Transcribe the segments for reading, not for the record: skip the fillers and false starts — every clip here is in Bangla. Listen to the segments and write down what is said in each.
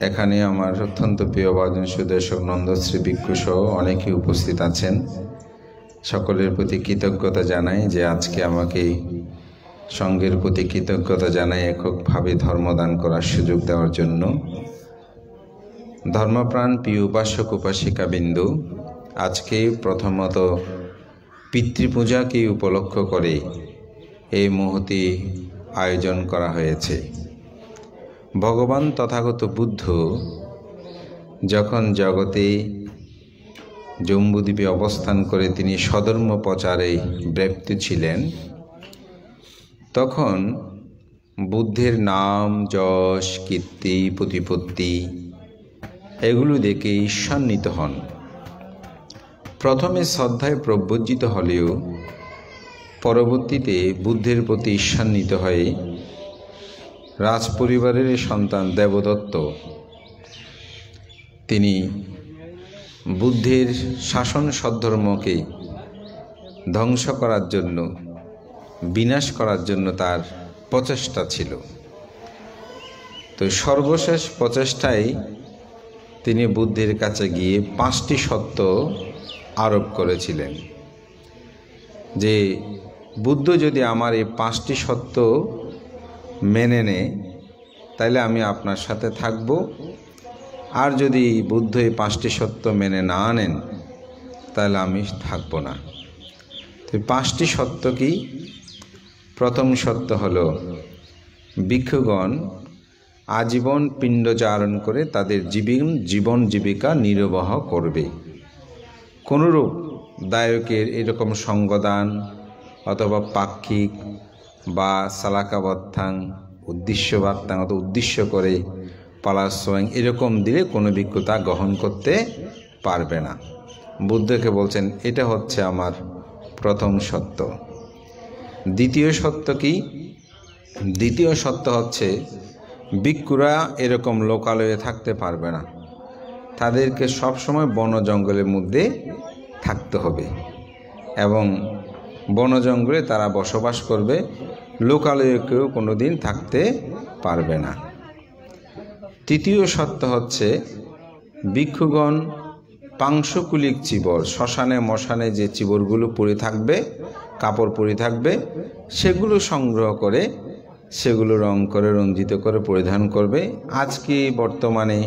এখানে আমার অত্যন্ত প্রিয় ভাজন সুদর্শক নন্দশ্রী ভিক্ষু সহ অনেকেই উপস্থিত আছেন। সকলের প্রতি কৃতজ্ঞতা জানাই যে আজকে আমাকে সঙ্গের প্রতি কৃতজ্ঞতা জানাই এককভাবে ধর্মদান করার সুযোগ দেওয়ার জন্য। ধর্মপ্রাণ প্রিয় উপাসক উপাসিকা বিন্দু, আজকে প্রথমত পিতৃপূজাকে উপলক্ষ করে এই মুহূর্তে আয়োজন করা হয়েছে। ভগবান তথাগত বুদ্ধ যখন জগতে জম্বুদ্বীপে অবস্থান করে তিনি স্বধর্ম প্রচারে ব্যপ্ত ছিলেন, তখন বুদ্ধের নাম যশ কীর্তি প্রতিপত্তি এগুলো দেখে ঈর্ষান্বিত হন। প্রথমে শ্রদ্ধায় প্রব্রজিত হলেও পরবর্তীতে বুদ্ধের প্রতি ঈর্ষান্বিত হয়ে রাজপরিবারের সন্তান দেবদত্ত তিনি বুদ্ধের শাসন সদ্ধর্মকে ধ্বংস করার জন্য, বিনাশ করার জন্য তার প্রচেষ্টা ছিল। তো সর্বশেষ প্রচেষ্টায় তিনি বুদ্ধের কাছে গিয়ে 5টি সত্য আরোপ করেছিলেন যে বুদ্ধ যদি আমার এই 5টি সত্য মেনে নেয় তাহলে আমি আপনার সাথে থাকব, আর যদি বুদ্ধ এই 5টি সত্য মেনে না নেন তাহলে আমি থাকব না। তো 5টি সত্য কি? প্রথম সত্য হলো ভিক্ষুগণ আজীবন পিণ্ডচারণ করে তাদের জীবন জীবিকা নির্বাহ করবে। কোনরূপ দায়কের এরকম সঙ্গদান অথবা পাক্ষিক বা সালাকাবত্থাং উদ্দেশ্যবাত্তাং অথবা উদ্দেশ্য করে পালাস্বয়ং এরকম দিলে কোনো ভিক্ষু তা গ্রহণ করতে পারবে না। বুদ্ধকে বলছেন এটা হচ্ছে আমার প্রথম সত্য। দ্বিতীয় সত্য কি? দ্বিতীয় সত্য হচ্ছে ভিক্ষুরা এরকম লোকালয়ে থাকতে পারবে না, তাদেরকে সবসময় বন জঙ্গলের মধ্যে থাকতে হবে এবং বন জঙ্গলে তারা বসবাস করবে, লোকালয়ে কেউ কোনো দিন থাকতে পারবে না। তৃতীয় সত্য হচ্ছে ভিক্ষুগণ পাংশুকুলিক চিবর, শ্মশানে মশানে যে চিবরগুলো পরে থাকবে, কাপড় পরে থাকবে, সেগুলো সংগ্রহ করে সেগুলো রং করে রঞ্জিত করে পরিধান করবে। আজকে বর্তমানে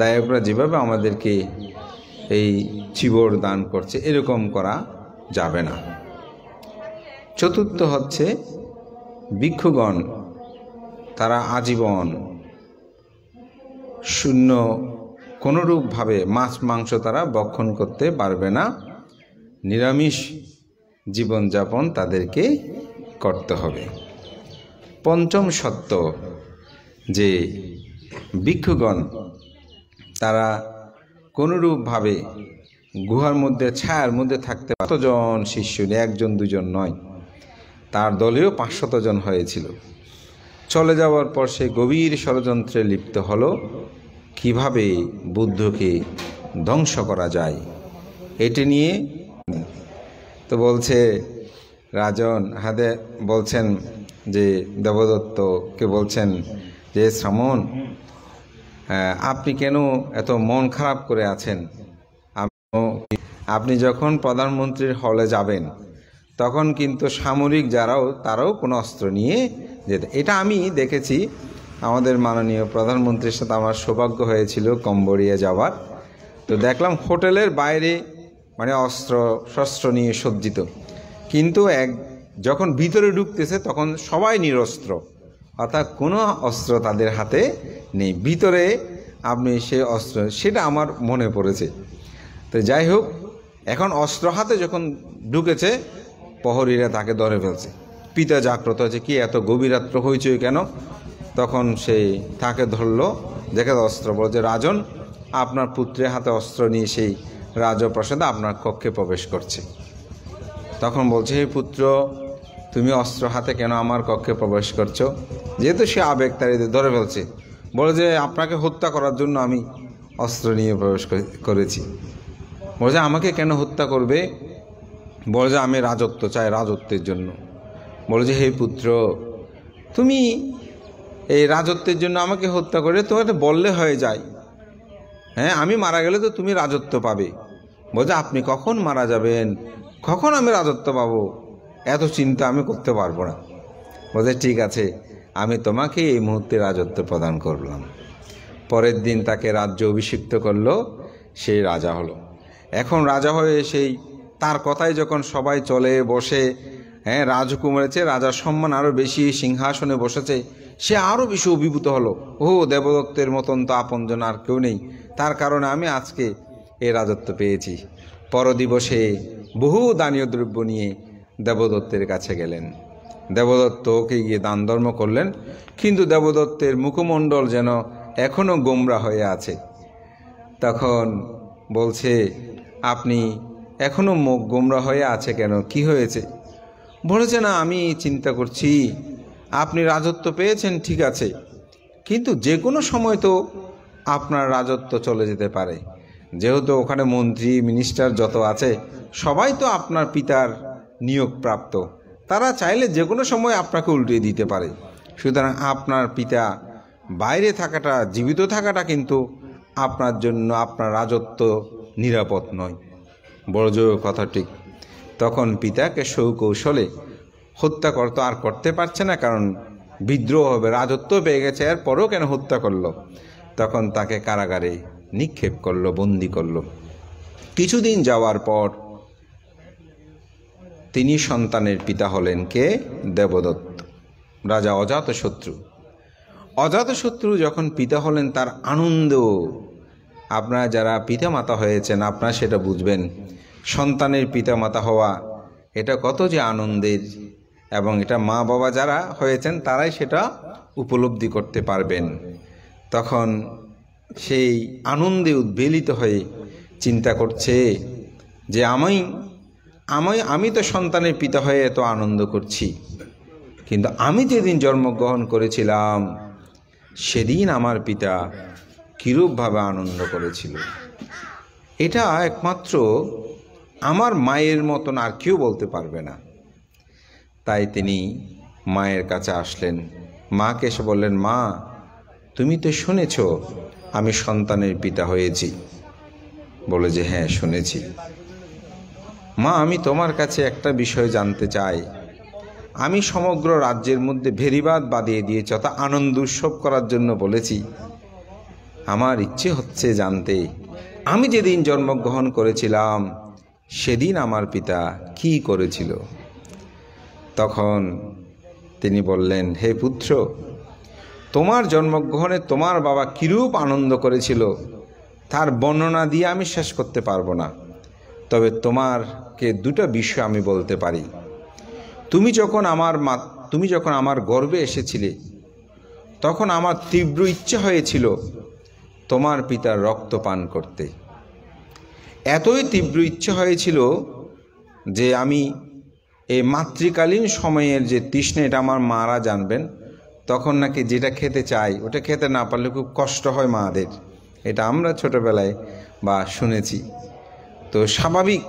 দায়করা যেভাবে আমাদেরকে এই চিবর দান করছে এরকম করা যাবে না। চতুর্থ হচ্ছে ভিক্ষুগণ তারা আজীবন শূন্য কোনোরূপভাবে মাছ মাংস তারা ভক্ষণ করতে পারবে না, নিরামিষ জীবনযাপন তাদেরকে করতে হবে। পঞ্চম সত্য যে ভিক্ষুগণ তারা কোনোরূপভাবে গুহার মধ্যে ছায়ার মধ্যে থাকতে, কতজন শিষ্য, একজন দুজন নয়, তার দলেও 500 জন হয়েছিল। চলে যাওয়ার পর সে গভীর ষড়যন্ত্রে লিপ্ত হলো কিভাবে বুদ্ধকে ধ্বংস করা যায় এটি নিয়ে। তো বলছে রাজন হাদে বলছেন যে দেবদত্তকে বলছেন যে শ্রামণ, আপনি কেন এত মন খারাপ করে আছেন? আপনি যখন প্রধানমন্ত্রীর হলে যাবেন তখন কিন্তু সামরিক তারাও কোনো অস্ত্র নিয়ে যেতে। এটা আমি দেখেছি, আমাদের মাননীয় প্রধানমন্ত্রীর সাথে আমার সৌভাগ্য হয়েছিল কম্বোডিয়া যাওয়ার। তো দেখলাম হোটেলের বাইরে মানে শস্ত্র নিয়ে সজ্জিত, কিন্তু যখন ভিতরে ঢুকতেছে তখন সবাই নিরস্ত্র, অর্থাৎ কোনো অস্ত্র তাদের হাতে নেই। ভিতরে আপনি সে অস্ত্র, সেটা আমার মনে পড়েছে। তো যাই হোক, এখন অস্ত্র হাতে যখন ঢুকেছে প্রহরীরা তাকে ধরে ফেলছে। পিতা জাগ্রত হয়েছে, কি এত গভীর রাত্র হইচই কেন? তখন সে তাকে ধরলো, দেখে অস্ত্র, বলছে রাজন আপনার পুত্রের হাতে অস্ত্র নিয়ে সেই রাজপ্রাসাদে আপনার কক্ষে প্রবেশ করছে। তখন বলছে, হে পুত্র, তুমি অস্ত্র হাতে কেন আমার কক্ষে প্রবেশ করছো? যেহেতু সে আবেগতাড়িতে ধরে ফেলছে, বলে যে আপনাকে হত্যা করার জন্য আমি অস্ত্র নিয়ে প্রবেশ করেছি। বলে যে আমাকে কেন হত্যা করবে? বলে যে আমি রাজত্ব চাই, রাজত্বের জন্য। বলে যে হে পুত্র, তুমি এই রাজত্বের জন্য আমাকে হত্যা করে তোমাকে বললে হয়ে যায়। হ্যাঁ, আমি মারা গেলে তো তুমি রাজত্ব পাবে। বলছে আপনি কখন মারা যাবেন, কখন আমি রাজত্ব পাবো, এত চিন্তা আমি করতে পারবো না। বলছে ঠিক আছে, আমি তোমাকে এই মুহূর্তে রাজত্ব প্রদান করলাম। পরের দিন তাকে রাজ্য অভিষিক্ত করলো, সেই রাজা হলো। এখন রাজা হয়ে সেই তার কথাই যখন সবাই চলে বসে, হ্যাঁ রাজকুমারের রাজার সম্মান আরও বেশি, সিংহাসনে বসেছে, সে আরও বেশি অভিভূত হলো। ও দেবদত্তের মতন তো আপনজন আর কেউ নেই, তার কারণে আমি আজকে এই রাজত্ব পেয়েছি। পরদিবসে বহু দানীয় দ্রব্য নিয়ে দেবদত্তের কাছে গেলেন। দেবদত্ত ওকে গিয়ে দান ধর্ম করলেন, কিন্তু দেবদত্তের মুখমণ্ডল যেন এখনও গোমরা হয়ে আছে। তখন বলছে আপনি এখনও মুখ গোমরা হয়ে আছে কেন, কি হয়েছে? বলেছে না, আমি চিন্তা করছি আপনি রাজত্ব পেয়েছেন ঠিক আছে, কিন্তু যে কোনো সময় তো আপনার রাজত্ব চলে যেতে পারে। যেহেতু ওখানে মন্ত্রী মিনিস্টার যত আছে সবাই তো আপনার পিতার নিয়োগপ্রাপ্ত, তারা চাইলে যে কোনো সময় আপনাকে উল্টিয়ে দিতে পারে। সুতরাং আপনার পিতা বাইরে থাকাটা, জীবিত থাকাটা কিন্তু আপনার জন্য, আপনার রাজত্ব নিরাপদ নয়। বড় জোর কথা ঠিক। তখন পিতাকে সুকৌশলে হত্যা আর করতে পারছে না, কারণ বিদ্রোহ হবে, রাজত্ব পেয়ে গেছে, এরপরেও কেন হত্যা করলো। তখন তাকে কারাগারে নিক্ষেপ করলো, বন্দি করলো। কিছুদিন যাওয়ার পর তিনি সন্তানের পিতা হলেন কে? দেবদত্ত, রাজা অজাতশত্রু। অজাতশত্রু যখন পিতা হলেন, তার আনন্দ, আপনারা যারা পিতামাতা হয়েছেন আপনারা সেটা বুঝবেন। সন্তানের পিতামাতা হওয়া এটা কত যে আনন্দের, এবং এটা মা বাবা যারা হয়েছেন তারাই সেটা উপলব্ধি করতে পারবেন। তখন সেই আনন্দে উদ্বেলিত হয়ে চিন্তা করছে যে আমি তো সন্তানের পিতা হয়ে এত আনন্দ করছি, কিন্তু আমি যেদিন জন্মগ্রহণ করেছিলাম সেদিন আমার পিতা কিরূপভাবে আনন্দ করেছিল, এটা একমাত্র আমার মায়ের মতন আর কেউ বলতে পারবে না। তাই তিনি মায়ের কাছে আসলেন, মাকে এসে বললেন, মা তুমি তো শুনেছ আমি সন্তানের পিতা হয়েছি। বলে যে হ্যাঁ শুনেছি। মা আমি তোমার কাছে একটা বিষয় জানতে চাই। আমি সমগ্র রাজ্যের মধ্যে ভেরিবাদ বাঁধিয়ে দিয়েছি, অর্থাৎ আনন্দ উৎসব করার জন্য বলেছি। আমার ইচ্ছে হচ্ছে জানতে, আমি যেদিন জন্মগ্রহণ করেছিলাম সেদিন আমার পিতা কি করেছিল। তখন তিনি বললেন, হে পুত্র, তোমার জন্মগ্রহণে তোমার বাবা কিরূপ আনন্দ করেছিল তার বর্ণনা দিয়ে আমি শেষ করতে পারবো না। তবে তোমাকে দুটো বিষয় আমি বলতে পারি। তুমি যখন আমার গর্ভে এসেছিলে তখন আমার তীব্র ইচ্ছে হয়েছিল তোমার পিতার রক্ত পান করতে। এতই তীব্র ইচ্ছে হয়েছিল যে আমি এই মাতৃকালীন সময়ের যে তৃষ্ণা, এটা আমার মারা জানবেন, তখন নাকি যেটা খেতে চাই ওটা খেতে না পারলে খুব কষ্ট হয় মাদের, এটা আমরা ছোটোবেলায় বা শুনেছি। তো স্বাভাবিক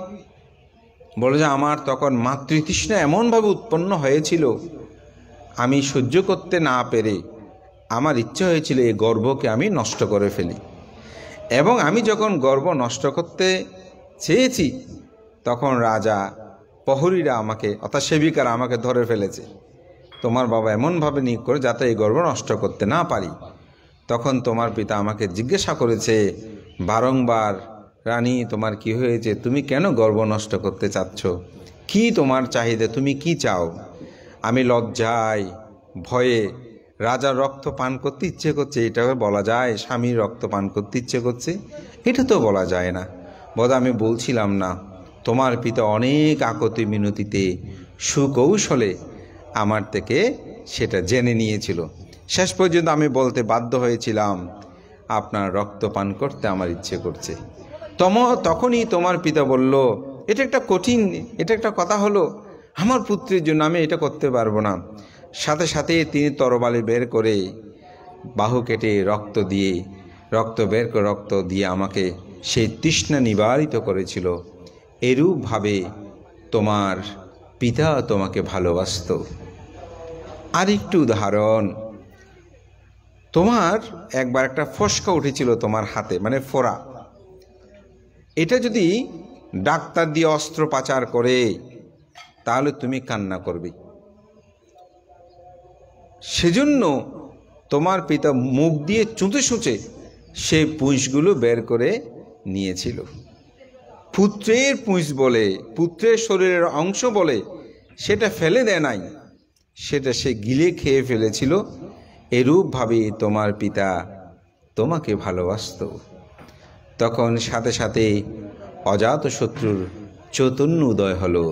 বলে যে আমার তখন মাতৃতৃষ্ণা এমনভাবে উৎপন্ন হয়েছিল, আমি সহ্য করতে না পেরে আমার ইচ্ছে হয়েছিল এই গর্ভকে আমি নষ্ট করে ফেলি। এবং আমি যখন গর্ভ নষ্ট করতে চেয়েছি তখন রাজা প্রহরীরা আমাকে, অর্থাৎ সেবিকারা আমাকে ধরে ফেলেছে, তোমার বাবা এমনভাবে নিয়োগ করে যাতে এই গর্ভ নষ্ট করতে না পারি। তখন তোমার পিতা আমাকে জিজ্ঞাসা করেছে বারংবার, রানী তোমার কি হয়েছে, তুমি কেন গর্ভ নষ্ট করতে চাচ্ছ, কি তোমার চাহিদা, তুমি কি চাও? আমি লজ্জায় ভয়ে রাজার রক্ত পান করতে ইচ্ছে করছে, এটা বলা যায়? স্বামীর রক্ত পান করতে ইচ্ছে করছে, এটা তো বলা যায় না। বোধ আমি বলছিলাম না, তোমার পিতা অনেক আকুতি মিনতিতে সুকৌশলে আমার থেকে সেটা জেনে নিয়েছিল। শেষ পর্যন্ত আমি বলতে বাধ্য হয়েছিলাম আপনার রক্ত পান করতে আমার ইচ্ছে করছে। তখনই তোমার পিতা বলল, এটা একটা কথা হলো, আমার পুত্রের জন্য আমি এটা করতে পারবো না। সাথে সাথে তিনি তরবারি বের করে বাহু কেটে রক্ত দিয়ে আমাকে সেই তৃষ্ণা নিবারিত করেছিল। এরূপভাবে তোমার পিতা তোমাকে ভালোবাসত। আরেকটু উদাহরণ, তোমার একবার একটা ফোসকা উঠেছিল তোমার হাতে, মানে ফোড়া, এটা যদি ডাক্তার দিয়ে অস্ত্রোপচার করে তাহলে তুমি কান্না করবে। সেজন্য তোমার পিতা মুখ দিয়ে চুঁচে চুঁচে সেই পুঁজগুলো বের করে নিয়েছিল। পুত্রের পুঁজ বলে, পুত্রের শরীরের অংশ বলে সেটা ফেলে দেয় নাই, সেটা সে গিলে খেয়ে ফেলেছিল। এরূপভাবে তোমার পিতা তোমাকে ভালোবাসত। তখন সাথে সাথে অজাতশত্রুর চৈতন্য উদয় হলো,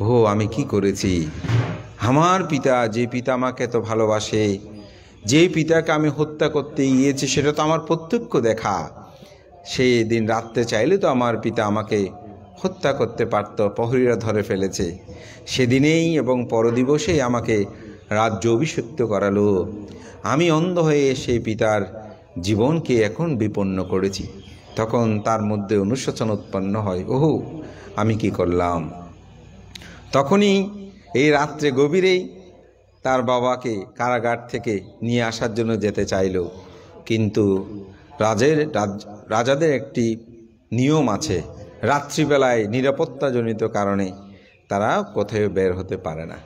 ও আমি কি করেছি, আমার পিতা, যে পিতা আমাকে এত ভালোবাসে, যে পিতাকে আমি হত্যা করতে গিয়েছি সেটা তো আমার প্রত্যক্ষ দেখা। সেই দিন রাত্রে চাইলে তো আমার পিতা আমাকে হত্যা করতে পারত, প্রহরীরা ধরে ফেলেছে। সেদিনেই এবং পরদিবসেই আমাকে রাজ্য অভিষিক্ত করালো। আমি অন্ধ হয়ে সেই পিতার জীবনকে এখন বিপন্ন করেছি। তখন তার মধ্যে অনুশোচনা উৎপন্ন হয়, ওহো আমি কি করলাম। তখনই এই রাত্রে গভীরেই তার বাবাকে কারাগার থেকে নিয়ে আসার জন্য যেতে চাইল, কিন্তু রাজাদের একটি নিয়ম আছে, রাত্রিবেলায় নিরাপত্তাজনিত কারণে তারা কোথাও বের হতে পারে না।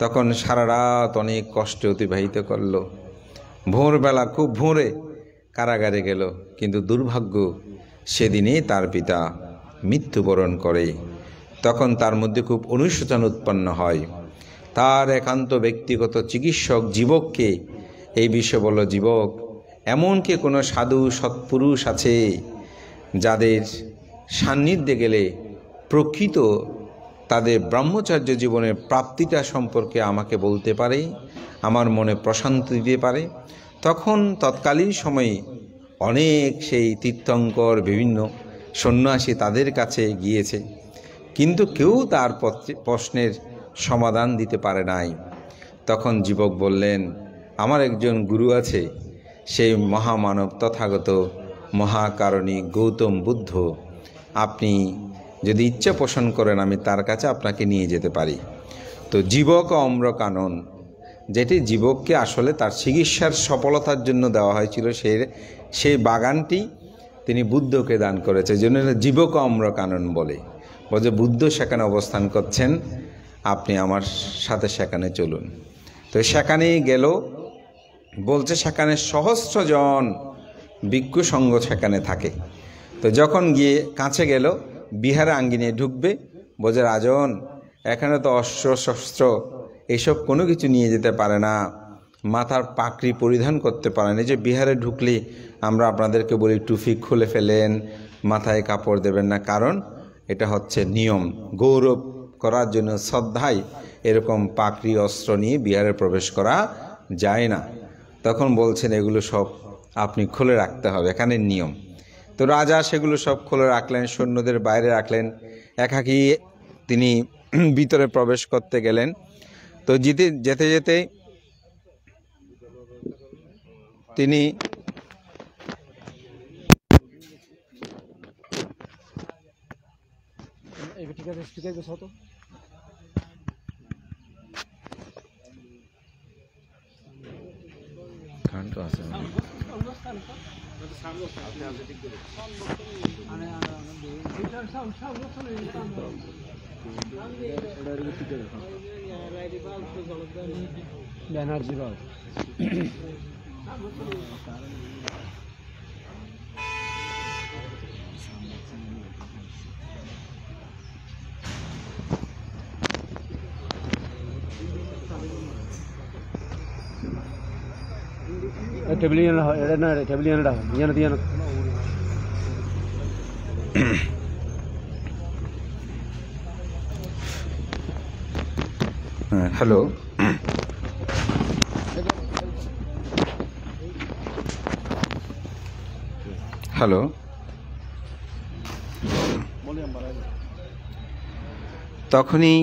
তখন সারা রাত অনেক কষ্টে অতিবাহিত করল। ভোরবেলা খুব ভোরে কারাগারে গেল, কিন্তু দুর্ভাগ্য সেদিনে তার পিতা মৃত্যুবরণ করে। তখন তার মধ্যে খুব অনুশোচনা উৎপন্ন হয়। তার একান্ত ব্যক্তিগত চিকিৎসক জীবককে এই বিষয়ে বলল, জীবক, এমন কি কোনো সাধু সৎপুরুষ আছে যাদের সান্নিধ্যে গেলে প্রকৃত তাদের ব্রহ্মচর্য জীবনের প্রাপ্তিটা সম্পর্কে আমাকে বলতে পারে, আমার মনে প্রশান্তি দিতে পারে? তখন তৎকালীন সময়ে অনেক সেই তীর্থঙ্কর, বিভিন্ন সন্ন্যাসী তাদের কাছে গিয়েছে, কিন্তু কেউ তার প্রশ্নের সমাধান দিতে পারে নাই। তখন জীবক বললেন, আমার একজন গুরু আছে, সেই মহামানব তথাগত মহাকারণী গৌতম বুদ্ধ, আপনি যদি ইচ্ছা পোষণ করেন আমি তার কাছে আপনাকে নিয়ে যেতে পারি। তো জীবক অম্রকানন, যেটি জীবককে আসলে তার চিকিৎসার সফলতার জন্য দেওয়া হয়েছিল, সেই বাগানটি তিনি বুদ্ধকে দান করেছে, জন্য জীবক অম্রকানন বলে। বলছে বুদ্ধ সেখানে অবস্থান করছেন, আপনি আমার সাথে সেখানে চলুন। তো সেখানেই গেল। বলছে সেখানে সহস্র জন ভিক্ষু সংঘ সেখানে থাকে। তো যখন গিয়ে কাছে গেল, বিহারে আঙ্গিনে ঢুকবে, বলছে রাজন, এখানে তো অস্ত্র শস্ত্র এইসব কোনো কিছু নিয়ে যেতে পারে না, মাথার পাকড়ি পরিধান করতে পারে না। যে বিহারে ঢুকলে আমরা আপনাদেরকে বলি টুপি খুলে ফেলেন, মাথায় কাপড় দেবেন না, কারণ এটা হচ্ছে নিয়ম, গৌরব করার জন্য শ্রদ্ধায় এরকম পাকড়ি অস্ত্র নিয়ে বিহারে প্রবেশ করা যায় না। তখন বলছেন এগুলো সব আপনি খুলে রাখতে হবে, এখানে নিয়ম। তো রাজা সেগুলো সব খুলে রাখলেন, সৈন্যদের বাইরে রাখলেন, একাকী তিনি ভিতরে প্রবেশ করতে গেলেন। তো যেতে যেতে তিনি ব্যানার্জি বাবু হ্যালো, হ্যালো, তখনই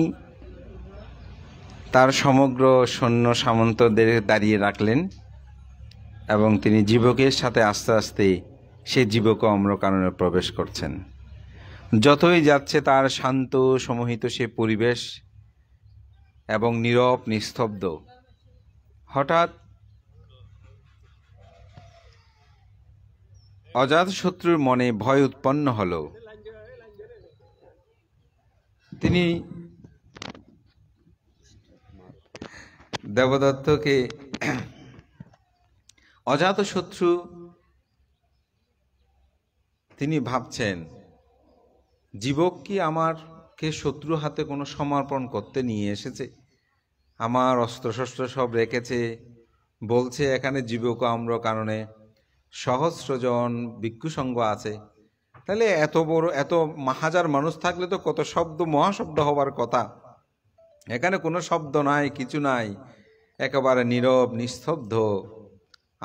তার সমগ্র সৈন্য সামন্তদের দাঁড়িয়ে রাখলেন এবং তিনি জীবকের সাথে আস্তে আস্তে সে জীবক অম্রকাননে প্রবেশ করছেন। যতই যাচ্ছে তার শান্ত সমোহিত সে পরিবেশ এবং নীরব নিস্তব্ধ। হঠাৎ অজাতশত্রুর মনে ভয় উৎপন্ন হলো। তিনি দেবদত্তকে, অজাতশত্রু তিনি ভাবছেন, জীবক কি আমারকে শত্রু হাতে কোনো সমর্পণ করতে নিয়ে এসেছে? আমার অস্ত্রশস্ত্র সব রেখেছে, বলছে এখানে জীবক আমরা কারণে সহস্রজন ভিক্ষুসঙ্গ আছে। তাহলে এত বড়, এত হাজার মানুষ থাকলে তো কত শব্দ, মহাশব্দ হবার কথা। এখানে কোনো শব্দ নাই, কিছু নাই, একেবারে নীরব নিস্তব্ধ।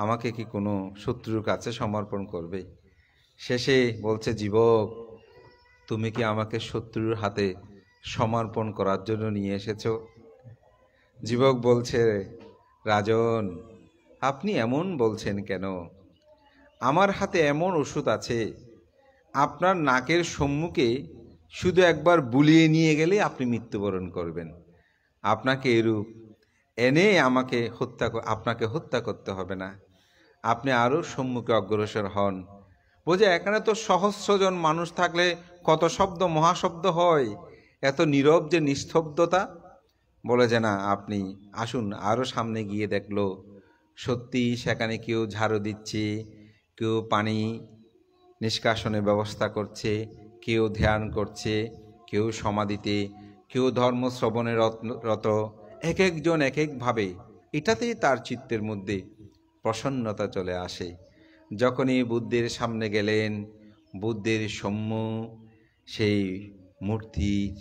আমাকে কি কোনো শত্রুর কাছে সমর্পণ করবে? শেষে বলছে, জীবক তুমি কি আমাকে শত্রুর হাতে সমর্পণ করার জন্য নিয়ে এসেছো? জীবক বলছে, রাজন আপনি এমন বলছেন কেন? আমার হাতে এমন ওষুধ আছে, আপনার নাকের সম্মুখে শুধু একবার বুলিয়ে নিয়ে গেলে আপনি মৃত্যুবরণ করবেন। আপনাকে এরূপ এনে আপনাকে হত্যা করতে হবে না। আপনি আরও সম্মুখে অগ্রসর হন। বোঝে এখানে তো সহস্রজন মানুষ থাকলে কত শব্দ মহাশব্দ হয়, এত নীরব যে নিস্তব্ধতা। বলে যে না, আপনি আসুন। আরও সামনে গিয়ে দেখলো সত্যি সেখানে কেউ ঝাড়ু দিচ্ছে, কেউ পানি নিষ্কাশনের ব্যবস্থা করছে, কেউ ধ্যান করছে, কেউ সমাধিতে, কেউ ধর্ম শ্রবণে রত। এক একজন এক একভাবে। এটাতেই তার চিত্তের মধ্যে প্রসন্নতা চলে আসে। যখনই বুদ্ধের সামনে গেলেন, বুদ্ধের সম্য সেই মূর্তির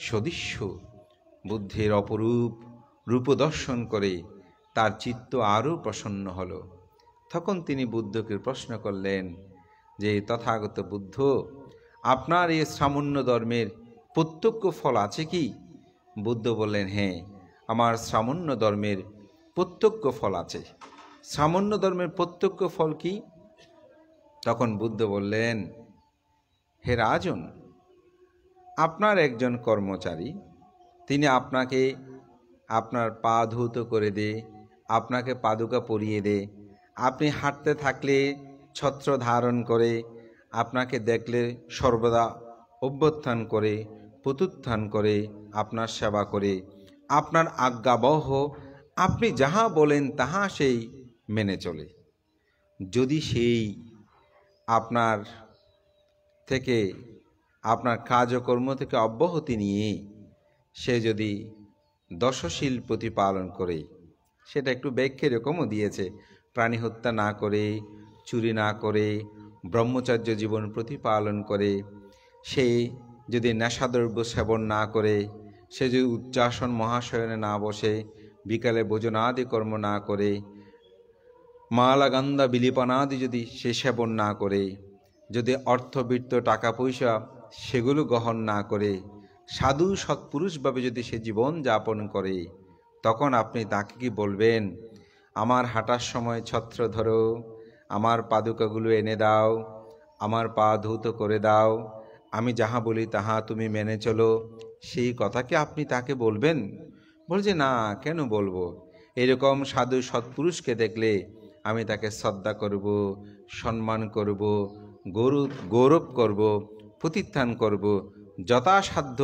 সদৃশ্য বুদ্ধের অপরূপ রূপ দর্শন করে তার চিত্ত আরও প্রসন্ন হলো। তখন তিনি বুদ্ধকে প্রশ্ন করলেন যে, তথাগত বুদ্ধ, আপনার এই সামান্য ধর্মের প্রত্যক্ষ ফল আছে কি? বুদ্ধ বললেন, হ্যাঁ, আমার সামান্য ধর্মের প্রত্যক্ষ ফল আছে। সামান্য ধর্মের প্রত্যক্ষ ফল কি? তখন বুদ্ধ বললেন, হে রাজন, আপনার একজন কর্মচারী, তিনি আপনাকে আপনার পা ধৌত করে দে, আপনাকে পাদুকা পরিয়ে দে, আপনি হাঁটতে থাকলে ছত্র ধারণ করে, আপনাকে দেখলে সর্বদা অভ্যুত্থান করে, প্রত্যুত্থান করে, আপনার সেবা করে, আপনার আজ্ঞাবহ, আপনি যাহা বলেন তাহা সেই মেনে চলে। যদি সেই আপনার থেকে, আপনার কাজকর্ম থেকে অব্যাহতি নিয়ে সে যদি দশশীল প্রতিপালন করে, সেটা একটু ব্যাখ্যা এরকমও দিয়েছে, প্রাণী হত্যা না করে, চুরি না করে, ব্রহ্মচর্য জীবন প্রতিপালন করে, সে যদি নেশাদ্রব্য সেবন না করে, সে যদি উচ্চাসন মহাশয়নে না বসে, বিকালে ভোজনাদি কর্ম না করে, মালাগান্ধা বিলিপনাদি যদি সে সেবন না করে, যদি অর্থবৃত্ত টাকা পয়সা সেগুলো গ্রহণ না করে, সাধু সৎপুরুষভাবে যদি সে জীবন যাপন করে, তখন আপনি তাকে কি বলবেন, আমার হাঁটার সময় ছত্র ধরো, আমার পাদুকাগুলো এনে দাও, আমার পা ধৌত করে দাও, আমি যাহা বলি তাহা তুমি মেনে চলো, সেই কথা কি আপনি তাকে বলবেন? বলছে না, কেন বলবো? এরকম সাধু সৎপুরুষকে দেখলে আমি তাকে শ্রদ্ধা করব, সম্মান করব, গৌরব করব, প্রতিষ্ঠান করব, যথাসাধ্য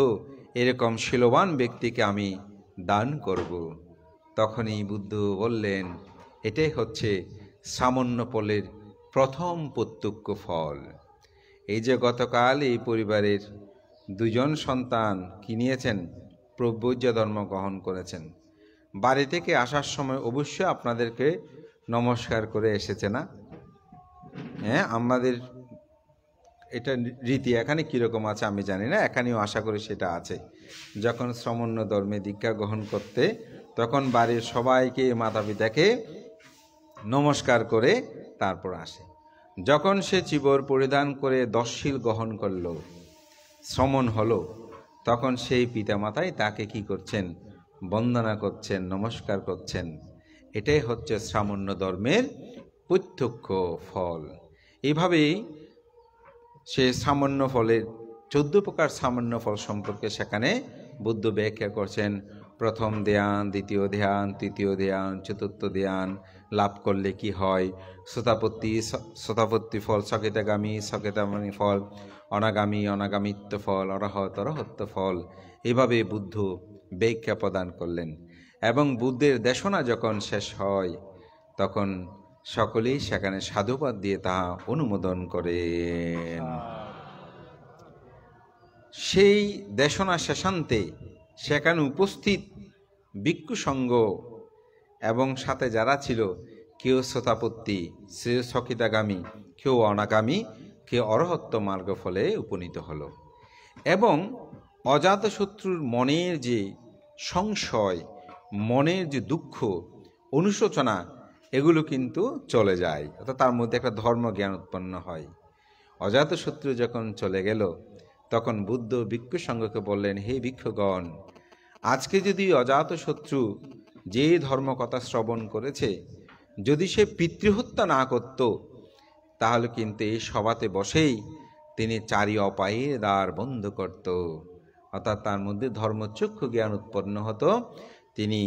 এরকম শীলবান ব্যক্তিকে আমি দান করব। তখনই বুদ্ধ বললেন, এটাই হচ্ছে সামান্য ফলের প্রথম প্রত্যক্ষ ফল। এই যে গতকাল এই পরিবারের দুজন সন্তান কি নিয়েছেন, প্রব্রজ্য ধর্ম গ্রহণ করেছেন, বাড়ি থেকে আসার সময় অবশ্যই আপনাদেরকে নমস্কার করে এসেছে না? হ্যাঁ, আমাদের এটা রীতি। এখানে কীরকম আছে আমি জানি না, এখানেও আশা করি সেটা আছে। যখন শ্রমণ্য ধর্মে দীক্ষা গ্রহণ করতে, তখন বাড়ির সবাইকে, মাতা পিতাকে নমস্কার করে তারপর আসে। যখন সে চিবর পরিধান করে দশশীল গ্রহণ করল, শ্রমণ হলো, তখন সেই পিতামাতাই তাকে কি করছেন, বন্দনা করছেন, নমস্কার করছেন। এটাই হচ্ছে সামান্য ধর্মের প্রত্যক্ষ ফল। এইভাবেই সে সামান্য ফলের 14 প্রকার সামান্য ফল সম্পর্কে সেখানে বুদ্ধ ব্যাখ্যা করছেন। প্রথম ধ্যান, দ্বিতীয় ধ্যান, তৃতীয় ধ্যান, চতুর্থ ধ্যান লাভ করলে কি হয়, শতাপত্তি ফল, সকেতাগামী সকেতাগামী ফল, অনাগামী অনাগামিত্ব ফল, অরহত অরহত্ব ফল, এভাবে বুদ্ধ ব্যাখ্যা প্রদান করলেন। এবং বুদ্ধের দেশনা যখন শেষ হয় তখন সকলেই সেখানে সাধুবাদ দিয়ে তাহা অনুমোদন করেন। সেই দেশনা শেষান্তে সেখানে উপস্থিত ভিক্ষু সংঘ এবং সাথে যারা ছিল, কেউ শতাপত্তি, কেউ সকিতাগামী, কেউ অনাগামী, কেউ অরহত্ত মার্গ ফলে উপনীত হলো। এবং অজাতশত্রুর মনের যে সংশয়, মনের যে দুঃখ, অনুশোচনা, এগুলো কিন্তু চলে যায়, অর্থাৎ তার মধ্যে একটা ধর্মজ্ঞান উৎপন্ন হয়। অজাতশত্রু যখন চলে গেল তখন বুদ্ধ ভিক্ষু সংঘকে বললেন, হে ভিক্ষুগণ, আজকে যদি অজাতশত্রু যে ধর্মকথা শ্রবণ করেছে, যদি সে পিতৃহত্যা না করত, তাহলে কিন্তু এই সভাতে বসেই তিনি চারি অপায়ের দ্বার বন্ধ করত, অর্থাৎ তার মধ্যে ধর্মচক্ষু জ্ঞান উৎপন্ন হতো, তিনি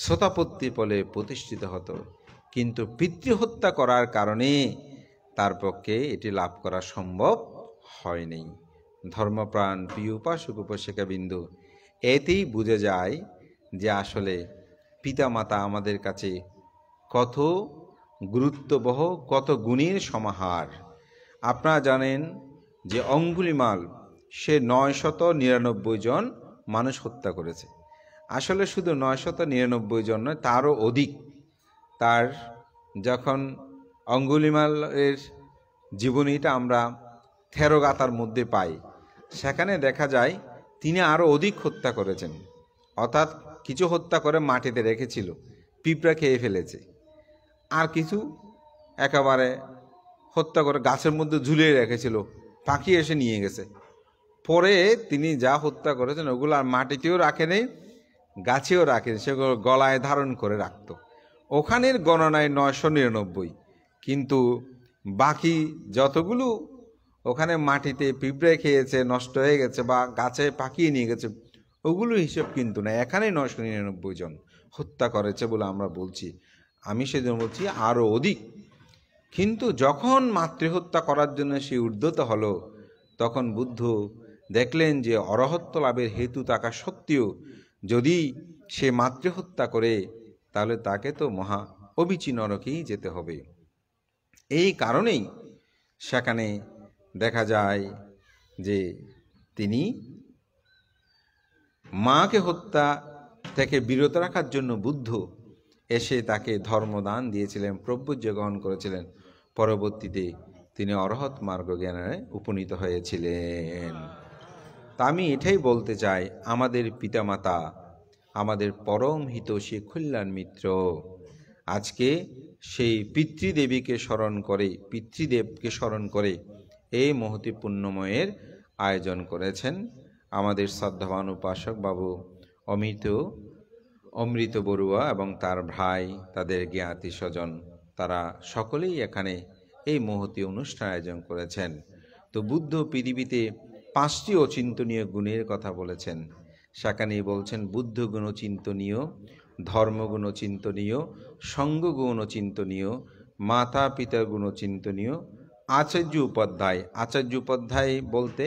শতাপত্তি বলে প্রতিষ্ঠিত হতো। কিন্তু পিতৃহত্যা করার কারণে তার পক্ষে এটি লাভ করা সম্ভব হয়নি। ধর্মপ্রাণ প্রিয় উপাসক উপাসিকা বিন্দু, এতেই বুঝে যায় যে আসলে পিতামাতা আমাদের কাছে কত গুরুত্ববহ, কত গুণের সমাহার। আপনারা জানেন যে অঙ্গুলিমাল সে 999 জন মানুষ হত্যা করেছে। আসলে শুধু 999 জন নয়, তারও অধিক। তার যখন অঙ্গুলিমালের জীবনীটা আমরা থেরোগাতার মধ্যে পাই, সেখানে দেখা যায় তিনি আরও অধিক হত্যা করেছেন। অর্থাৎ কিছু হত্যা করে মাটিতে রেখেছিল, পিঁপড়া খেয়ে ফেলেছে, আর কিছু একেবারে হত্যা করে গাছের মধ্যে ঝুলিয়ে রেখেছিল, পাখি এসে নিয়ে গেছে। পরে তিনি যা হত্যা করেছেন ওগুলো আর মাটিতেও রাখেনি, গাছেও রাখেনি, সেগুলো গলায় ধারণ করে রাখত। ওখানের গণনায় 999, কিন্তু বাকি যতগুলো ওখানে মাটিতে পিঁপড়ে খেয়েছে, নষ্ট হয়ে গেছে বা গাছে পাকিয়ে নিয়ে গেছে, ওগুলো হিসেব কিন্তু না। এখানে 999 জন হত্যা করেছে বলে আমরা বলছি। আমি সেজন্য বলছি আরও অধিক। কিন্তু যখন মাতৃহত্যা করার জন্য সে উদ্যত হলো, তখন বুদ্ধ দেখলেন যে অরহত্ব লাভের হেতু থাকা সত্ত্বেও যদি সে মাতৃহত্যা করে, তাহলে তাকে তো মহা অবিচি নরকেই যেতে হবে। এই কারণেই সেখানে দেখা যায় যে তিনি মাকে হত্যা থেকে বিরত রাখার জন্য বুদ্ধ এসে তাকে ধর্মদান দিয়েছিলেন, প্রব্রজ্য গ্রহণ করেছিলেন। পরবর্তীতে তিনি অরহত মার্গ জ্ঞানে উপনীত হয়েছিলেন। তা আমি এটাই বলতে চাই, আমাদের পিতামাতা আমাদের পরম হিতৈষী কল্যাণ মিত্র। আজকে সেই পিতৃদেবীকে স্মরণ করে, পিতৃদেবকে স্মরণ করে এই মহতি পুণ্যময়ের আয়োজন করেছেন আমাদের শ্রদ্ধাবান উপাসক বাবু অমৃত বড়ুয়া এবং তার ভাই, তাদের জ্ঞাতি স্বজন, তারা সকলেই এখানে এই মহতি অনুষ্ঠান আয়োজন করেছেন। তো বুদ্ধ পৃথিবীতে 5টি অচিন্তনীয় গুণের কথা বলেছেন। সেখানেই বলছেন বুদ্ধ গুণ চিন্তনীয়, ধর্মগুণ চিন্তনীয়, সঙ্গগুণ চিন্তনীয়, মাতা পিতার গুণ চিন্তনীয়, আচার্য উপাধ্যায়। আচার্য উপাধ্যায় বলতে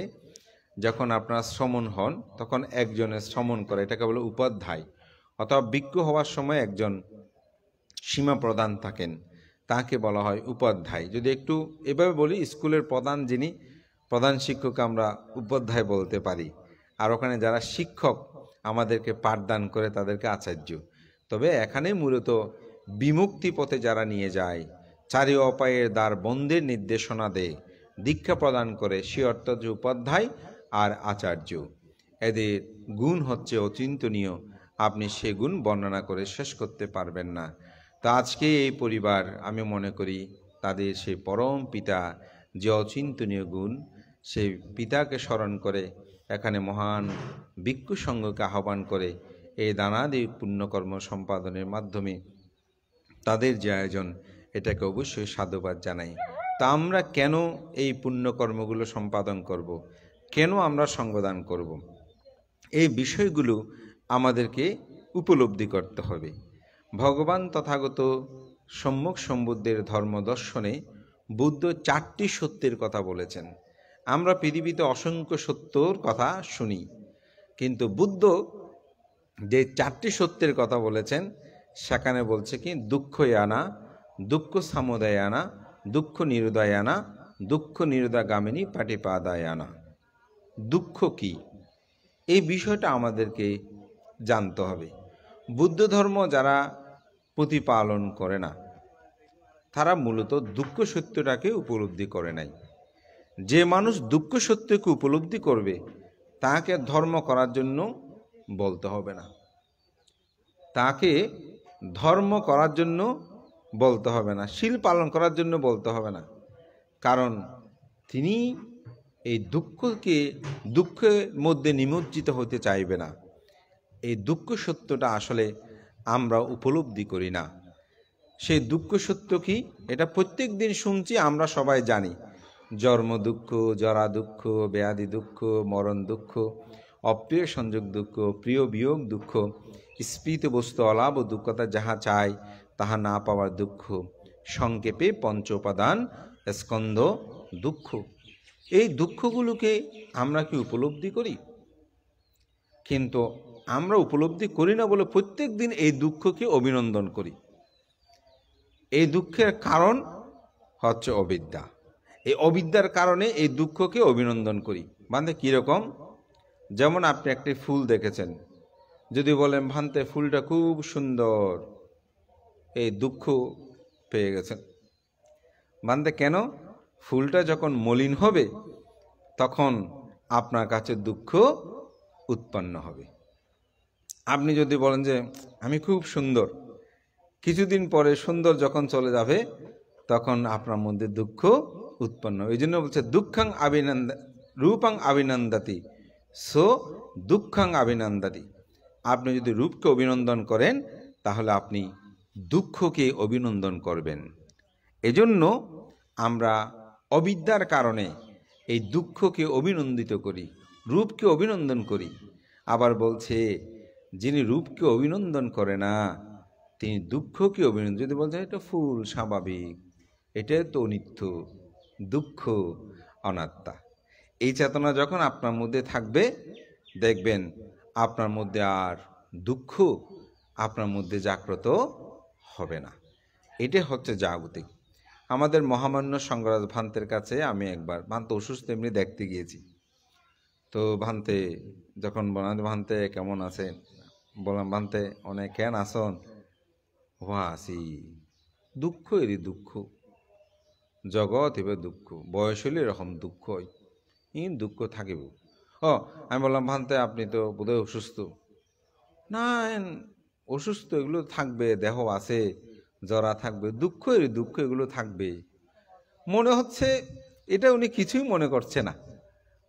যখন আপনারা শ্রমণ হন তখন একজনের শ্রমণ করে, এটাকে বলে উপাধ্যায়। অথবা ভিক্ষু হওয়ার সময় একজন সীমা প্রধান থাকেন, তাকে বলা হয় উপাধ্যায়। যদি একটু এভাবে বলি, স্কুলের প্রধান যিনি, প্রধান শিক্ষক আমরা উপাধ্যায় বলতে পারি। আর ওখানে যারা শিক্ষক আমাদেরকে পাঠদান করে তাদেরকে আচার্য। তবে এখানে মূলত বিমুক্তি পথে যারা নিয়ে যায়, চারি অপায়ের দ্বার বন্ধের নির্দেশনা দেয়, দীক্ষা প্রদান করে, সে অর্থাৎ উপাধ্যায় আর আচার্য। এদের গুণ হচ্ছে অচিন্তনীয়, আপনি সে গুণ বর্ণনা করে শেষ করতে পারবেন না। তা আজকে এই পরিবার, আমি মনে করি তাদের সেই পরম পিতা যে অচিন্তনীয় গুণ, সেই পিতাকে স্মরণ করে এখানে মহান ভিক্ষু সংঘকে আহ্বান করে এই দানাদি পুণ্যকর্ম সম্পাদনের মাধ্যমে তাদের যে আয়োজন, এটাকে অবশ্যই সাধুবাদ জানাই। তা আমরা কেন এই পুণ্যকর্মগুলো সম্পাদন করব, কেন আমরা সঙ্গদান করব, এই বিষয়গুলো আমাদেরকে উপলব্ধি করতে হবে। ভগবান তথাগত সম্যক সম্বুদ্ধের ধর্মদর্শনে বুদ্ধ 4টি সত্যের কথা বলেছেন। আমরা পৃথিবীতে অসংখ্য সত্যর কথা শুনি, কিন্তু বুদ্ধ যে 4টি সত্যের কথা বলেছেন সেখানে বলছে কি, দুঃখয়ানা, দুঃখ সামুদয়ানা, দুঃখ নিরুদয়ানা, দুঃখ নিরুদাগামিনী পাটিপাদায়ানা। দুঃখ কি, এই বিষয়টা আমাদেরকে জানতে হবে। বুদ্ধ ধর্ম যারা প্রতিপালন করে না তারা মূলত দুঃখ সত্যটাকে উপলব্ধি করে নাই। যে মানুষ দুঃখ সত্যকে উপলব্ধি করবে তাকে ধর্ম করার জন্য বলতে হবে না, তাকে ধর্ম করার জন্য বলতে হবে না, শীল পালন করার জন্য বলতে হবে না। কারণ তিনি এই দুঃখের মধ্যে নিমজ্জিত হতে চাইবে না। এই দুঃখ সত্যটা আসলে আমরা উপলব্ধি করি না। সেই দুঃখ সত্য কি, এটা প্রত্যেক দিন শুনছি, আমরা সবাই জানি। জন্ম দুঃখ, জরা দুঃখ, ব্যাধি দুঃখ, মরণ দুঃখ, অপ্রিয় সংযোগ দুঃখ, প্রিয় বিয়োগ দুঃখ, স্ফীত বস্তু অলাভ দুঃখতা যাহা চায় তাহা না পাওয়ার দুঃখ, সংক্ষেপে পঞ্চ উপাদান স্কন্ধ দুঃখ। এই দুঃখগুলোকে আমরা কি উপলব্ধি করি? কিন্তু আমরা উপলব্ধি করি না বলে প্রত্যেক দিন এই দুঃখকে অভিনন্দন করি। এই দুঃখের কারণ হচ্ছে অবিদ্যা। এই অবিদ্যার কারণে এই দুঃখকে অভিনন্দন করি। মানে কীরকম? যেমন আপনি একটি ফুল দেখেছেন, যদি বলেন ভান্তে ফুলটা খুব সুন্দর, এই দুঃখ পেয়ে গেছেন। ভান্তে কেন? ফুলটা যখন মলিন হবে তখন আপনার কাছে দুঃখ উৎপন্ন হবে। আপনি যদি বলেন যে আমি খুব সুন্দর, কিছুদিন পরে সুন্দর যখন চলে যাবে তখন আপনার মধ্যে দুঃখ উৎপন্ন। এই জন্য বলছে দুঃখাং রূপাং অভিনন্দাতি সো দুঃখাং অভিনন্দাতি। আপনি যদি রূপকে অভিনন্দন করেন তাহলে আপনি দুঃখকে অভিনন্দন করবেন। এজন্য আমরা অবিদ্যার কারণে এই দুঃখকে অভিনন্দিত করি, রূপকে অভিনন্দন করি। আবার বলছে যিনি রূপকে অভিনন্দন করে না তিনি দুঃখকে অভিনন্দন। যদি বলছেন এটা ফুল স্বাভাবিক, এটা তো নিত্য, দুঃখ অনাত্মা, এই চেতনা যখন আপনার মধ্যে থাকবে দেখবেন আপনার মধ্যে আর দুঃখ আপনার মধ্যে জাগ্রত হবে না। এটা হচ্ছে জাগতিক। আমাদের মহামান্য সঙ্গরাজ ভান্তের কাছে আমি একবার, ভান্তে অসুস্থ, এমনি দেখতে গিয়েছি। তো ভান্তে যখন বললাম ভান্তে কেমন আছেন, বললাম ভান্তে অনেক কেন আসন, আসি দুঃখ, এরই দুঃখ, জগৎ এবার দুঃখ, বয়স হলে এরকম দুঃখ হয়, দুঃখ থাকিব। আমি বললাম ভান্তে আপনি তো বোধহয় অসুস্থ। না অসুস্থ এগুলো থাকবে, দেহ আছে, জরা থাকবে, দুঃখ এরই দুঃখ, এগুলো থাকবে। মনে হচ্ছে এটা উনি কিছুই মনে করছে না,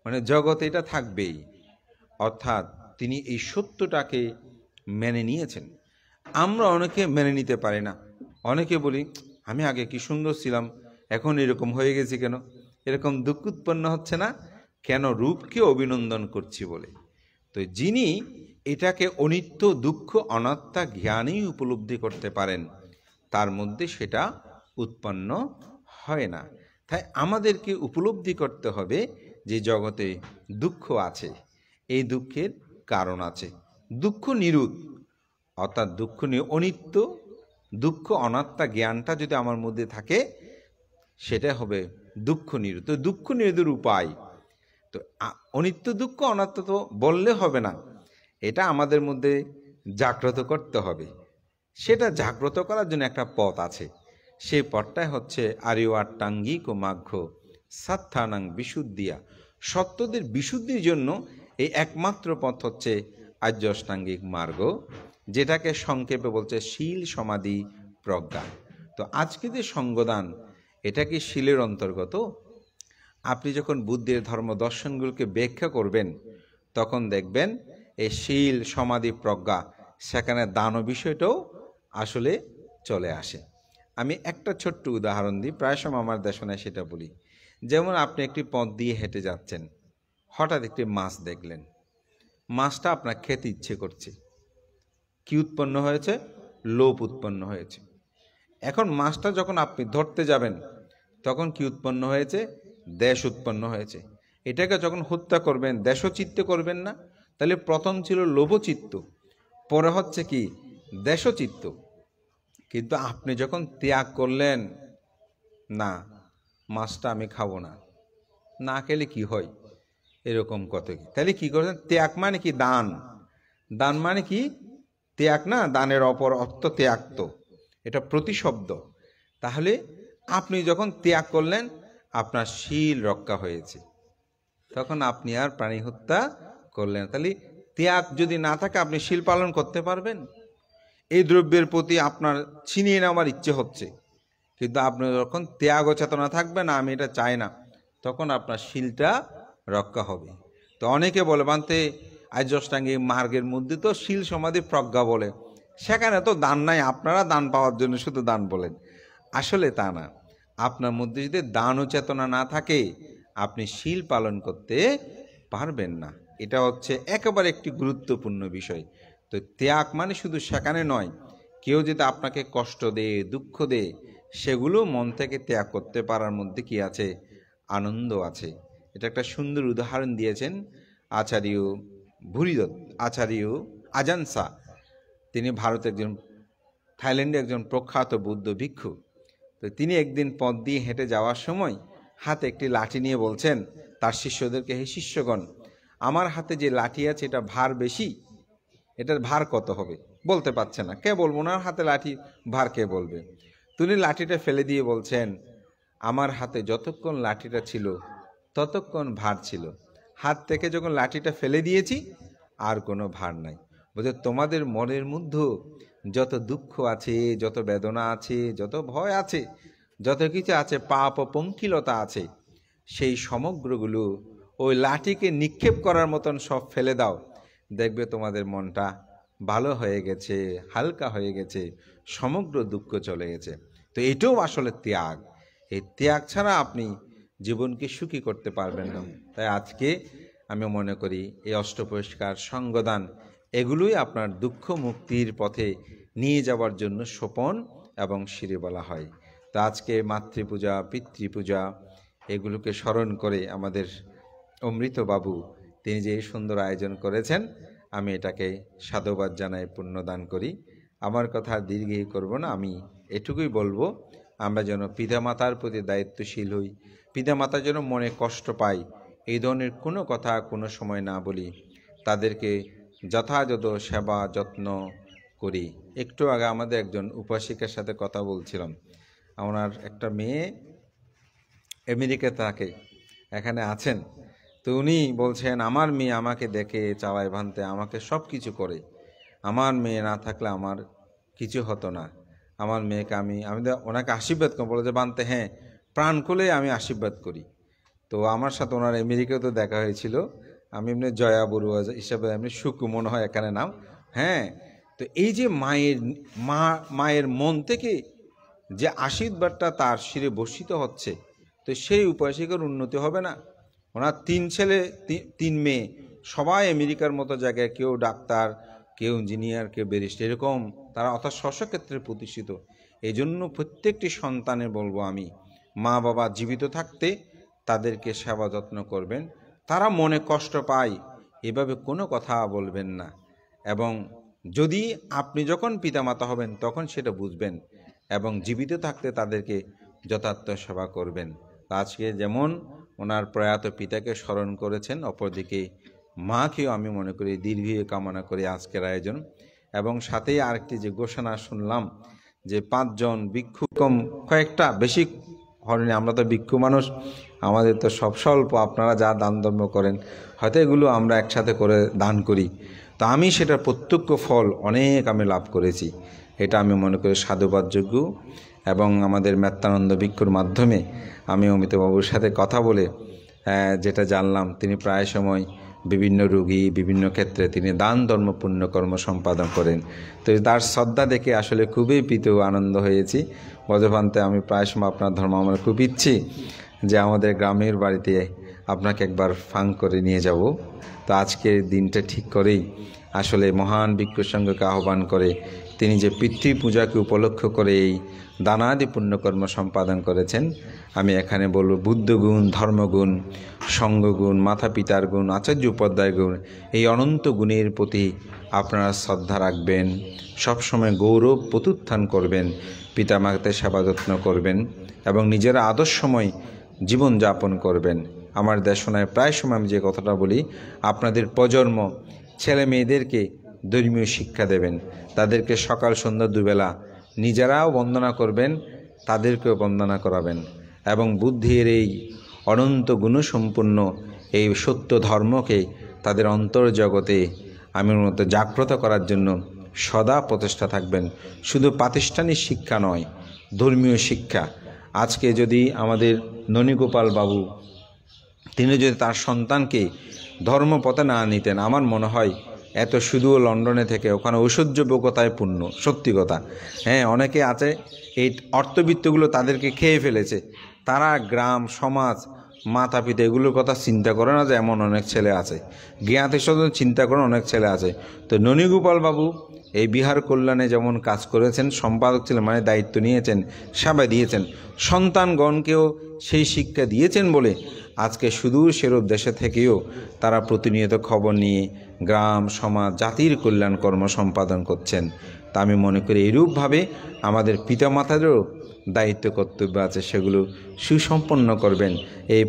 মানে জগৎ এটা থাকবেই। অর্থাৎ তিনি এই সত্যটাকে মেনে নিয়েছেন। আমরা অনেকে মেনে নিতে পারি না। অনেকে বলি আমি আগে কি সুন্দর ছিলাম, এখন এরকম হয়ে গেছি কেন? এরকম দুঃখ উৎপন্ন হচ্ছে না কেন? রূপকে অভিনন্দন করছি বলে। তো যিনি এটাকে অনিত্য, দুঃখ, অনাত্মা জ্ঞানেই উপলব্ধি করতে পারেন তার মধ্যে সেটা উৎপন্ন হয় না। তাই আমাদেরকে উপলব্ধি করতে হবে যে জগতে দুঃখ আছে, এই দুঃখের কারণ আছে। দুঃখ নিরুদ্ধ, অর্থাৎ দুঃখ অনিত্য, দুঃখ অনাত্মা জ্ঞানটা যদি আমার মধ্যে থাকে সেটা হবে দুঃখ নিরুদ্ধ। দুঃখ নিরোধের উপায় তো অনিত্য, দুঃখ, অনাত্মা তো বললে হবে না, এটা আমাদের মধ্যে জাগ্রত করতে হবে। সেটা জাগ্রত করার জন্য একটা পথ আছে। সেই পথটাই হচ্ছে আরিওয়াট্টাঙ্গিক ও মাঘ্য সাত্থানাং বিশুদ্ধিয়া। সত্যদের বিশুদ্ধির জন্য এই একমাত্র পথ হচ্ছে আর্য অষ্টাঙ্গিক মার্গ, যেটাকে সংক্ষেপে বলছে শীল, সমাধি, প্রজ্ঞা। তো আজকে যে সঙ্গদান, এটা কি শীলের অন্তর্গত? আপনি যখন বুদ্ধের ধর্ম দর্শনগুলোকে ব্যাখ্যা করবেন তখন দেখবেন এই শীল, সমাধি, প্রজ্ঞা, সেখানে দান বিষয়টাও আসলে চলে আসে। আমি একটা ছোট্ট উদাহরণ দিই, প্রায় সময় আমার দেশনায় সেটা বলি। যেমন আপনি একটি পথ দিয়ে হেঁটে যাচ্ছেন, হঠাৎ একটি মাছ দেখলেন, মাছটা আপনার খেতে ইচ্ছে করছে, কি উৎপন্ন হয়েছে? লোভ উৎপন্ন হয়েছে। এখন মাছটা যখন আপনি ধরতে যাবেন তখন কি উৎপন্ন হয়েছে? দেশ উৎপন্ন হয়েছে। এটাকে যখন হত্যা করবেন দেশচিত্তে করবেন না? তাহলে প্রথম ছিল লোভচিত্ত, পরে হচ্ছে কি? দেশচিত্ত। কিন্তু আপনি যখন ত্যাগ করলেন, না মাছটা আমি খাবো না, না খেলে কি হয়, এরকম কত কি, তাহলে কি করছেন? ত্যাগ মানে কি? দান। দান মানে কি? ত্যাগ না, দানের অপর অর্থ ত্যাগ, তো এটা প্রতিশব্দ। তাহলে আপনি যখন ত্যাগ করলেন আপনার শীল রক্ষা হয়েছে, তখন আপনি আর প্রাণী হত্যা করলেন। তাহলে ত্যাগ যদি না থাকে আপনি শীল পালন করতে পারবেন? এই দ্রব্যের প্রতি আপনার ছিনিয়ে নেওয়ার ইচ্ছে হচ্ছে, কিন্তু আপনার যখন ত্যাগ ও চেতনা থাকবে না, আমি এটা চাই না, তখন আপনার শীলটা রক্ষা হবে। তো অনেকে বলে বানতে আর্যাষ্টাঙ্গিক মার্গের মধ্যে তো শীল সমাধি প্রজ্ঞা বলে, সেখানে তো দান নাই, আপনারা দান পাওয়ার জন্য শুধু দান বলেন। আসলে তা না। আপনার মধ্যে যদি দান ও চেতনা না থাকে আপনি শীল পালন করতে পারবেন না। এটা হচ্ছে একেবারে একটি গুরুত্বপূর্ণ বিষয়। তো ত্যাগ মানে শুধু সেখানে নয়, কেউ যদি আপনাকে কষ্ট দেয়, দুঃখ দেয়, সেগুলো মন থেকে ত্যাগ করতে পারার মধ্যে কি আছে? আনন্দ আছে। এটা একটা সুন্দর উদাহরণ দিয়েছেন আচার্য ভুরিদত্ত, আচার্য আজানসা। তিনি ভারতের একজন, থাইল্যান্ডে একজন প্রখ্যাত বৌদ্ধ ভিক্ষু। তো তিনি একদিন পথ দিয়ে হেঁটে যাওয়ার সময় হাতে একটি লাঠি নিয়ে বলছেন তার শিষ্যদেরকে, হে শিষ্যগণ, আমার হাতে যে লাঠি আছে এটা ভার বেশি, এটার ভার কত হবে? বলতে পারছে না। কে বলবো? ওনার হাতে লাঠি, ভার কে বলবে? তিনি লাঠিটা ফেলে দিয়ে বলছেন, আমার হাতে যতক্ষণ লাঠিটা ছিল ততক্ষণ ভার ছিল, হাত থেকে যখন লাঠিটা ফেলে দিয়েছি আর কোনো ভার নাই। বলছে তোমাদের মনের মধ্যে যত দুঃখ আছে, যত বেদনা আছে, যত ভয় আছে, যত কিছু আছে, পাপ ও পঙ্কিলতা আছে, সেই সমগ্রগুলো ওই লাঠিকে নিক্ষেপ করার মতন সব ফেলে দাও, দেখবে তোমাদের মনটা ভালো হয়ে গেছে, হালকা হয়ে গেছে, সমগ্র দুঃখ চলে গেছে। তো এটাও আসলে ত্যাগ। এই ত্যাগ ছাড়া আপনি জীবনকে সুখী করতে পারবেন না। তাই আজকে আমি মনে করি এই অষ্টপরিষ্কার সঙ্গদান এগুলোই আপনার দুঃখ মুক্তির পথে নিয়ে যাওয়ার জন্য সোপন এবং সিঁড়ি বলা হয়। তো আজকে মাতৃপূজা, পিতৃপূজা এগুলোকে স্মরণ করে আমাদের অমৃতবাবু তিনি যে সুন্দর আয়োজন করেছেন, আমি এটাকে সাধুবাদ জানাই, পুণ্যদান করি। আমার কথা দীর্ঘই করব না, আমি এটুকুই বলবো, আমরা যেন পিতামাতার প্রতি দায়িত্বশীল হই, পিতামাতা যেন মনে কষ্ট পায় এই ধরনের কোনো কথা কোনো সময় না বলি, তাদেরকে যথাযথ সেবা যত্ন করি। একটু আগে আমাদের একজন উপাসিকার সাথে কথা বলছিলাম, ওনার একটা মেয়ে আমেরিকা থাকে, এখানে আছেন। তো উনি বলছেন আমার মেয়ে আমাকে দেখে চালায় ভানতে, আমাকে সব কিছু করে, আমার মেয়ে না থাকলে আমার কিছু হতো না, আমার মেয়েকে আমি ওনাকে আশীর্বাদ করি, বলে যে বানতে হ্যাঁ প্রাণ খুলে আমি আশীর্বাদ করি। তো আমার সাথে ওনার আমেরিকায় তো দেখা হয়েছিল, আমি এমনি জয়া বড়ুয়া হিসাবে এমনি সুকু মনে হয় এখানে নাম। হ্যাঁ, তো এই যে মায়ের মন থেকে যে আশীর্বাদটা তার শিরে বর্ষিত হচ্ছে, তো সেই উপাসিকার উন্নতি হবে না? ওনার 3 ছেলে 3 মেয়ে, সবাই আমেরিকার মতো জায়গায়, কেউ ডাক্তার, কেউ ইঞ্জিনিয়ার, কেউ ব্যারিস্টার, এরকম তারা অর্থাৎ স্বস্বক্ষেত্রে প্রতিষ্ঠিত। এই জন্য প্রত্যেকটি সন্তানের বলবো আমি, মা বাবা জীবিত থাকতে তাদেরকে সেবা যত্ন করবেন। তারা মনে কষ্ট পায় এভাবে কোনো কথা বলবেন না, এবং যদি আপনি যখন পিতামাতা হবেন তখন সেটা বুঝবেন এবং জীবিত থাকতে তাদেরকে যথার্থ সেবা করবেন। আজকে যেমন ওনার প্রয়াত পিতাকে স্মরণ করেছেন, অপরদিকে মাকেও আমি মনে করি দীর্ঘীয় কামনা করি আজকের আয়োজন। এবং সাথেই আরেকটি যে ঘোষণা শুনলাম যে 5 জন ভিক্ষু, কম কয়েকটা, বেশি হয়নি, আমরা তো ভিক্ষু মানুষ, আমাদের তো সব স্বল্প, আপনারা যা দান ধর্ম করেন হয়তো এগুলো আমরা একসাথে করে দান করি, তো আমি সেটার প্রত্যক্ষ ফল অনেক আমি লাভ করেছি, এটা আমি মনে করি সাধুবাদযোগ্য। এবং আমাদের মেত্তানন্দ ভিক্ষুর মাধ্যমে আমি অমিতবাবুর সাথে কথা বলে যেটা জানলাম, তিনি প্রায় সময় বিভিন্ন রোগী, বিভিন্ন ক্ষেত্রে তিনি দান ধর্ম পুণ্যকর্ম সম্পাদন করেন। তো তার শ্রদ্ধা দেখে আসলে খুবই প্রীত আনন্দ হয়েছি। বজভান্তে আমি প্রায় সময় আপনার ধর্ম আমার খুব ইচ্ছে যে আমাদের গ্রামের বাড়িতে আপনাকে একবার ফাং করে নিয়ে যাব। তো আজকের দিনটা ঠিক করেই আসলে মহান ভিক্ষু সংঘকে আহ্বান করে তিনি যে পিতৃ পূজাকে উপলক্ষ করে এই দানাদি পুণ্যকর্ম সম্পাদন করেছেন, আমি এখানে বলব বুদ্ধগুণ, ধর্মগুণ, সঙ্গগুণ, মাতা পিতার গুণ, আচার্য উপাধ্যায় গুণ, এই অনন্ত গুণের প্রতি আপনারা শ্রদ্ধা রাখবেন, সবসময় গৌরব প্রত্যুত্থান করবেন, পিতামাতার সেবা যত্ন করবেন এবং নিজেরা আদর্শময় জীবনযাপন করবেন। আমার দেশনায় প্রায় সময় আমি যে কথাটা বলি, আপনাদের প্রজন্ম ছেলে মেয়েদেরকে ধর্মীয় শিক্ষা দেবেন, তাদেরকে সকাল সন্ধ্যা দুবেলা নিজেরাও বন্দনা করবেন, তাদেরকেও বন্দনা করাবেন এবং বুদ্ধির এই অনন্ত গুণসম্পন্ন এই সত্য ধর্মকে তাদের অন্তর্জগতে আমি মতো জাগ্রত করার জন্য সদা প্রচেষ্টা থাকবেন। শুধু প্রাতিষ্ঠানিক শিক্ষা নয়, ধর্মীয় শিক্ষা। আজকে যদি আমাদের ননীগোপাল বাবু তিনি যদি তার সন্তানকে ধর্মপথে না নিতেন, আমার মনে হয় এত শুধু লন্ডনে থেকে ওখানে ঐশ্বর্যযোগ্যতায় পূর্ণ, সত্যি কথা। হ্যাঁ, অনেকে আছে এই অর্থবিত্তগুলো তাদেরকে খেয়ে ফেলেছে, তারা গ্রাম সমাজ মাতা পিতা এগুলোর কথা চিন্তা করে না, যে এমন অনেক ছেলে আছে, জ্ঞাতি স্বজন চিন্তা করেন অনেক ছেলে আছে। তো ননীগোপাল বাবু এই বিহার কল্যাণে যেমন কাজ করেছেন, সম্পাদক ছিলেন মানে দায়িত্ব নিয়েছেন, সেবা দিয়েছেন, সন্তানগণকেও সেই শিক্ষা দিয়েছেন বলে আজকে সুদূর সেরূপ দেশে থেকেও তারা প্রতিনিয়ত খবর নিয়ে গ্রাম সমাজ জাতির কল্যাণ কর্ম সম্পাদন করছেন। তা আমি মনে করি এইরূপভাবে আমাদের পিতামাতাদেরও দায়িত্ব কর্তব্য আছে, সেগুলো সুসম্পন্ন করবেন। এই